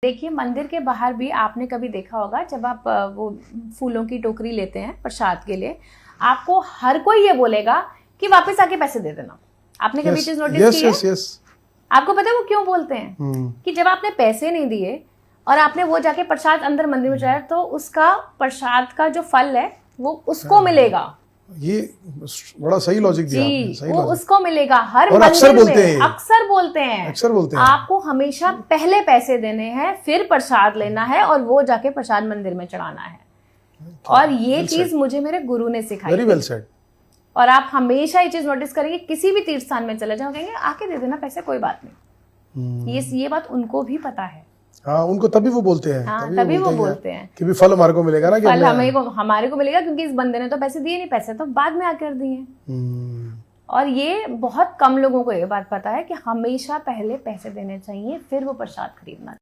देखिए, मंदिर के बाहर भी आपने कभी देखा होगा, जब आप वो फूलों की टोकरी लेते हैं प्रसाद के लिए, आपको हर कोई ये बोलेगा कि वापस आके पैसे दे देना। आपने कभी चीज नोटिस की है? आपको पता है वो क्यों बोलते हैं? कि जब आपने पैसे नहीं दिए और आपने वो जाके प्रसाद अंदर मंदिर में चढ़ाया, तो उसका प्रसाद का जो फल है वो उसको मिलेगा। ये बड़ा सही लॉजिक दिया आपने, सही वो लॉजिक। उसको मिलेगा हर और अक्सर बोलते हैं, अक्सर बोलते हैं आपको हमेशा पहले पैसे देने हैं, फिर प्रसाद लेना है और वो जाके प्रसाद मंदिर में चढ़ाना है। और ये चीज मुझे मेरे गुरु ने सिखाई। Very well said. और आप हमेशा ये चीज नोटिस करेंगे, किसी भी तीर्थ स्थान में चले जाओ, कहेंगे आके दे देना पैसे, कोई बात नहीं। ये बात उनको भी पता है। हाँ, उनको तभी वो बोलते हैं। हाँ, तभी वो बोलते हैं कि भी फल हमारे को मिलेगा ना, कि फल हमारे को मिलेगा, क्योंकि इस बंदे ने तो पैसे दिए नहीं, पैसे तो बाद में आकर दिए। और ये बहुत कम लोगों को ये बात पता है कि हमेशा पहले पैसे देने चाहिए, फिर वो प्रसाद खरीदना।